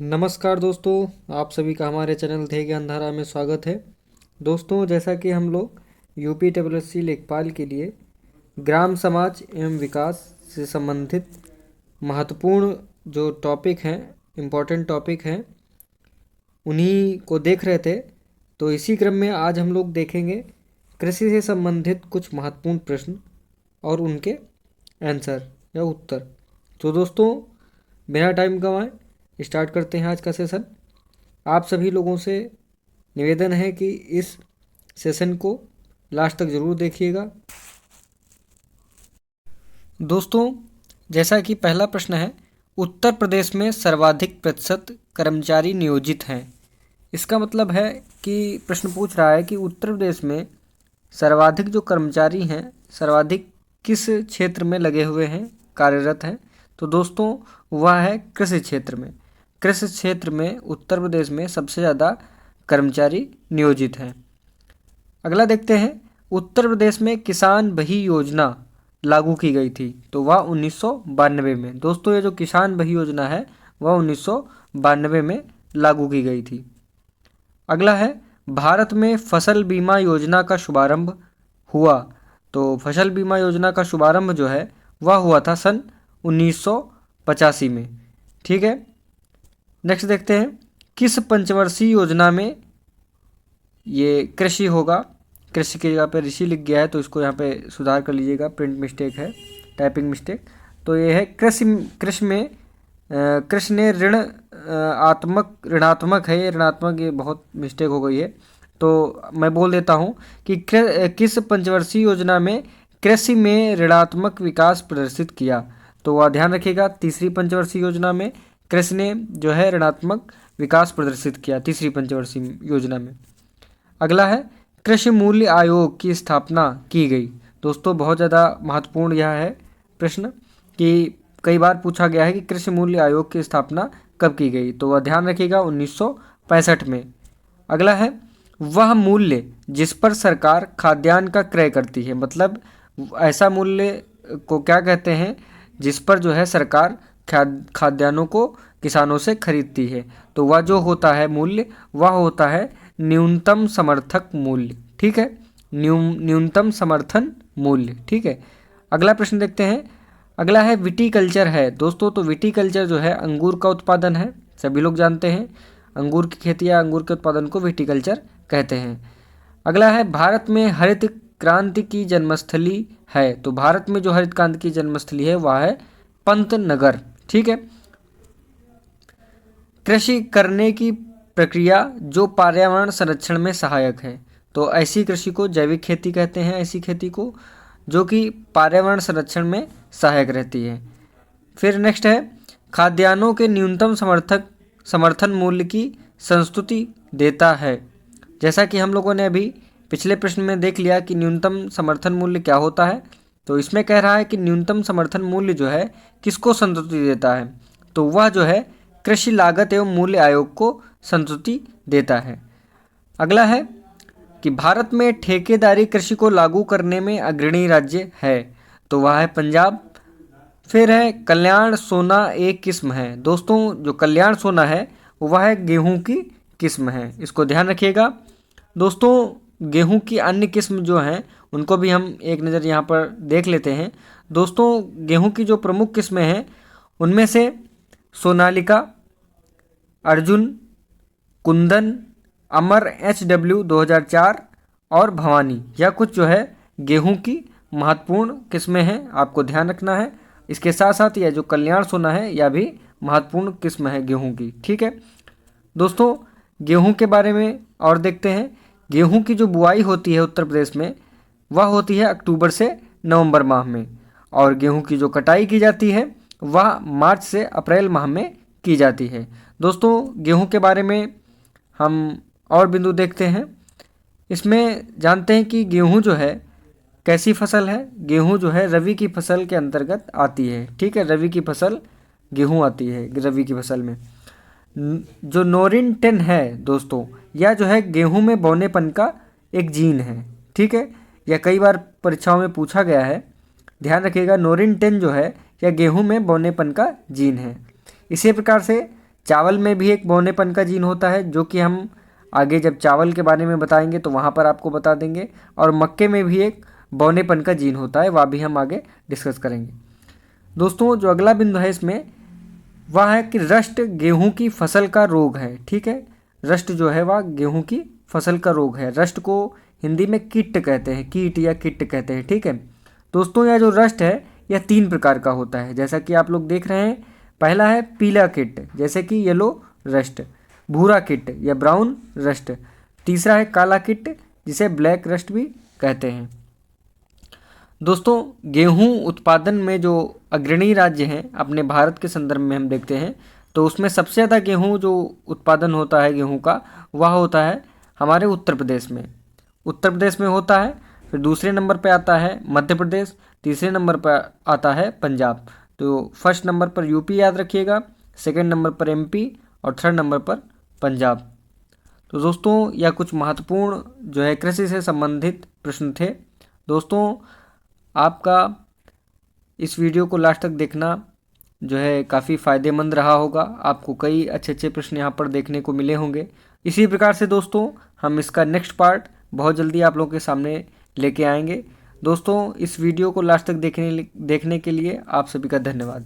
नमस्कार दोस्तों, आप सभी का हमारे चैनल ध्येय ज्ञानधारा में स्वागत है। दोस्तों, जैसा कि हम लोग यूपी डब्ल्यूएससी लेखपाल के लिए ग्राम समाज एवं विकास से संबंधित महत्वपूर्ण जो टॉपिक हैं, इम्पोर्टेंट टॉपिक हैं, उन्हीं को देख रहे थे। तो इसी क्रम में आज हम लोग देखेंगे कृषि से संबंधित कुछ महत्वपूर्ण प्रश्न और उनके आंसर या उत्तर। तो दोस्तों, बिना टाइम गंवाए स्टार्ट करते हैं आज का सेशन। आप सभी लोगों से निवेदन है कि इस सेशन को लास्ट तक ज़रूर देखिएगा। दोस्तों, जैसा कि पहला प्रश्न है, उत्तर प्रदेश में सर्वाधिक प्रतिशत कर्मचारी नियोजित हैं। इसका मतलब है कि प्रश्न पूछ रहा है कि उत्तर प्रदेश में सर्वाधिक जो कर्मचारी हैं, सर्वाधिक किस क्षेत्र में लगे हुए हैं, कार्यरत हैं। तो दोस्तों, वह है कृषि क्षेत्र में। कृषि क्षेत्र में उत्तर प्रदेश में सबसे ज़्यादा कर्मचारी नियोजित हैं। अगला देखते हैं, उत्तर प्रदेश में किसान बही योजना लागू की गई थी। तो वह 1992 में। दोस्तों, ये जो किसान बही योजना है वह 1992 में लागू की गई थी। अगला है, भारत में फसल बीमा योजना का शुभारंभ हुआ। तो फसल बीमा योजना का शुभारंभ जो है वह हुआ था सन 1985 में। ठीक है, नेक्स्ट देखते हैं, किस पंचवर्षीय योजना में ये कृषि होगा। कृषि के जगह पे ऋषि लिख गया है, तो इसको यहाँ पे सुधार कर लीजिएगा, प्रिंट मिस्टेक है, टाइपिंग मिस्टेक। तो ये है कृषि में कृषि ने ऋणात्मक है, ये ऋणात्मक, ये बहुत मिस्टेक हो गई है। तो मैं बोल देता हूँ कि किस पंचवर्षीय योजना में कृषि में ऋणात्मक विकास प्रदर्शित किया। तो वह ध्यान रखिएगा, तीसरी पंचवर्षीय योजना में कृषि ने जो है ऋणात्मक विकास प्रदर्शित किया, तीसरी पंचवर्षीय योजना में। अगला है, कृषि मूल्य आयोग की स्थापना की गई। दोस्तों, बहुत ज़्यादा महत्वपूर्ण यह है प्रश्न कि कई बार पूछा गया है कि कृषि मूल्य आयोग की स्थापना कब की गई। तो वह ध्यान रखिएगा 1965 में। अगला है, वह मूल्य जिस पर सरकार खाद्यान्न का क्रय करती है। मतलब ऐसा मूल्य को क्या कहते हैं जिस पर जो है सरकार खाद्यान्नों को किसानों से खरीदती है। तो वह जो होता है मूल्य, वह होता है न्यूनतम समर्थक मूल्य। ठीक है, न्यूनतम समर्थन मूल्य। ठीक है, अगला प्रश्न देखते हैं। अगला है, विटीकल्चर है। दोस्तों, तो विटीकल्चर जो है अंगूर का उत्पादन है, सभी लोग जानते हैं। अंगूर की खेती या अंगूर के उत्पादन को विटीकल्चर कहते हैं। अगला है, भारत में हरित क्रांति की जन्मस्थली है। तो भारत में जो हरित क्रांति की जन्मस्थली है वह है पंतनगर। ठीक है, कृषि करने की प्रक्रिया जो पर्यावरण संरक्षण में सहायक है। तो ऐसी कृषि को जैविक खेती कहते हैं, ऐसी खेती को जो कि पर्यावरण संरक्षण में सहायक रहती है। फिर नेक्स्ट है, खाद्यान्नों के न्यूनतम समर्थन मूल्य की संस्तुति देता है। जैसा कि हम लोगों ने अभी पिछले प्रश्न में देख लिया कि न्यूनतम समर्थन मूल्य क्या होता है। तो इसमें कह रहा है कि न्यूनतम समर्थन मूल्य जो है किसको संतुष्टि देता है। तो वह जो है कृषि लागत एवं मूल्य आयोग को संतुष्टि देता है। अगला है कि भारत में ठेकेदारी कृषि को लागू करने में अग्रणी राज्य है। तो वह है पंजाब। फिर है, कल्याण सोना एक किस्म है। दोस्तों, जो कल्याण सोना है वह है गेहूं की किस्म है, इसको ध्यान रखिएगा। दोस्तों, गेहूं की अन्य किस्म जो हैं उनको भी हम एक नज़र यहाँ पर देख लेते हैं। दोस्तों, गेहूं की जो प्रमुख किस्में हैं उनमें से सोनालिका, अर्जुन, कुंदन, अमर, HW 2004 और भवानी, यह कुछ जो है गेहूं की महत्वपूर्ण किस्में हैं, आपको ध्यान रखना है। इसके साथ साथ यह जो कल्याण सोना है यह भी महत्वपूर्ण किस्म है गेहूं की। ठीक है दोस्तों, गेहूं के बारे में और देखते हैं। गेहूं की जो बुआई होती है उत्तर प्रदेश में वह होती है अक्टूबर से नवंबर माह में, और गेहूं की जो कटाई की जाती है वह मार्च से अप्रैल माह में की जाती है। दोस्तों, गेहूं के बारे में हम और बिंदु देखते हैं। इसमें जानते हैं कि गेहूं जो है कैसी फसल है। गेहूं जो है रबी की फसल के अंतर्गत आती है। ठीक है, रबी की फसल गेहूं आती है रबी की फसल में। जो नोरिन 10 है दोस्तों, यह जो है गेहूं में बौनेपन का एक जीन है। ठीक है, यह कई बार परीक्षाओं में पूछा गया है, ध्यान रखिएगा। नोरिन 10 जो है यह गेहूं में बौनेपन का जीन है। इसी प्रकार से चावल में भी एक बौनेपन का जीन होता है, जो कि हम आगे जब चावल के बारे में बताएंगे तो वहाँ पर आपको बता देंगे। और मक्के में भी एक बौनेपन का जीन होता है, वह भी हम आगे डिस्कस करेंगे। दोस्तों जो अगला बिंदु है इसमें वह है कि रस्ट गेहूं की फसल का रोग है। ठीक है, रस्ट जो है वह गेहूं की फसल का रोग है। रस्ट को हिंदी में कीट कहते हैं, कीट या किट कहते हैं। ठीक है दोस्तों, यह जो रस्ट है यह 3 प्रकार का होता है, जैसा कि आप लोग देख रहे हैं। पहला है पीला किट, जैसे कि येलो रस्ट, भूरा किट या ब्राउन रस्ट। तीसरा है काला किट, जिसे ब्लैक रस्ट भी कहते हैं। दोस्तों गेहूं उत्पादन में जो अग्रणी राज्य हैं अपने भारत के संदर्भ में हम देखते हैं, तो उसमें सबसे ज़्यादा गेहूं जो उत्पादन होता है गेहूं का, वह होता है हमारे उत्तर प्रदेश में। उत्तर प्रदेश में होता है। फिर दूसरे नंबर पे आता है मध्य प्रदेश, तीसरे नंबर पर आता है पंजाब। तो फर्स्ट नंबर पर यूपी याद रखिएगा, सेकंड नंबर पर एमपी और थर्ड नंबर पर पंजाब। तो दोस्तों यह कुछ महत्वपूर्ण जो है कृषि से संबंधित प्रश्न थे। दोस्तों आपका इस वीडियो को लास्ट तक देखना जो है काफ़ी फ़ायदेमंद रहा होगा। आपको कई अच्छे अच्छे प्रश्न यहाँ पर देखने को मिले होंगे। इसी प्रकार से दोस्तों हम इसका नेक्स्ट पार्ट बहुत जल्दी आप लोगों के सामने लेके आएंगे। दोस्तों इस वीडियो को लास्ट तक देखने के लिए आप सभी का धन्यवाद।